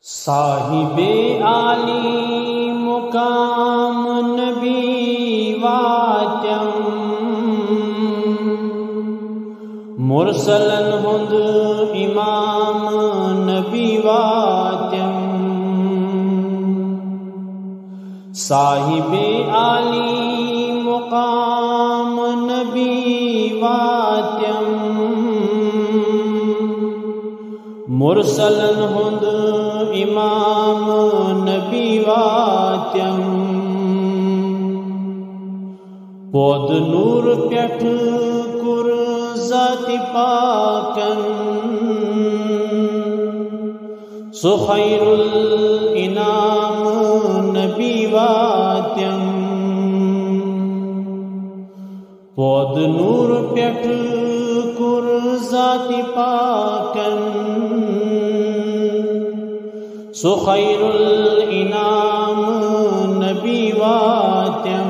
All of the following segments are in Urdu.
صاحب عالی مقام نبی واتم مرسلن ہند امام نبی واتم صاحب عالی مقام نبی واتم مرسلن ہند امام نبی واتم پود نور پیٹھ کر ذات پاکن سو خیر الانام نبی واتم پود نور پیٹھ کر ذات پاکن سو خیر الانام نبی واتم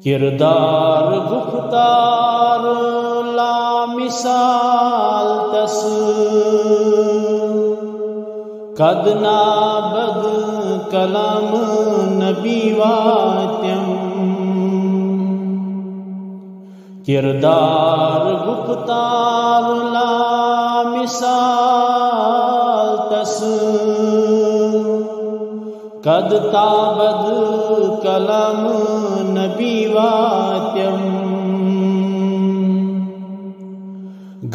کردار گفتار لا مثال تس قد نابد کلام نبی واتم کردار گفتار لا مثال تس قد تابد کلام نبی واتم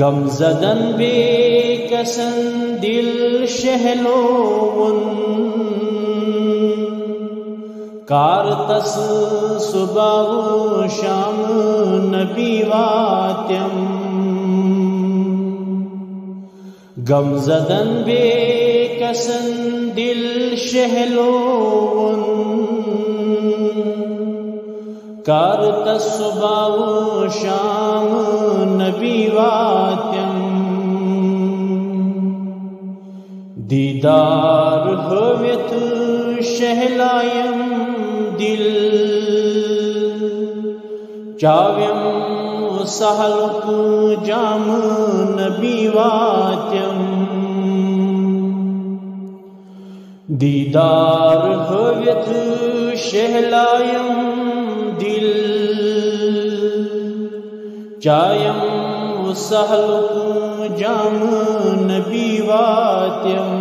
غم زدن بے کسن دل شہلون کار تس صبح و شام نبی واتم غم زدن بے کسن دل شہلون کار تس صبح و شام نبی واتم دیدار ہویت شہلایم دل چاویم سہلک جام نبی واتم دیدار ہویت شہلایم دل چایم سہلک جام نبی واتم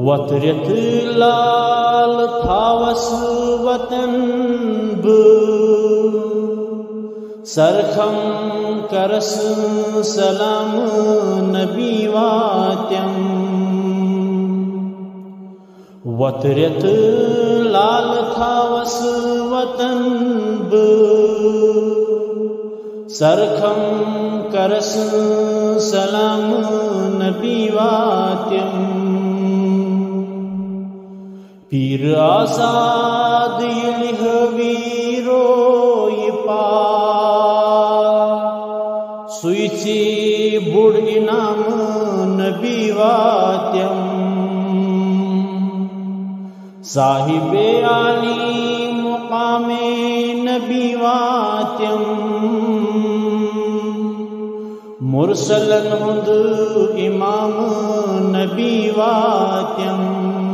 وطرت لال تھاوس وطن سرخم کرس سلام نبی واتم وطرت لال تھاوس وطن سرخم کرس سلام نبی واتم پیر آزاد یہ ویرو یہ پا سویچی بڑ انام نبی واتم صاحب عالی مقام نبی واتم مرسلن ہند امام نبی واتم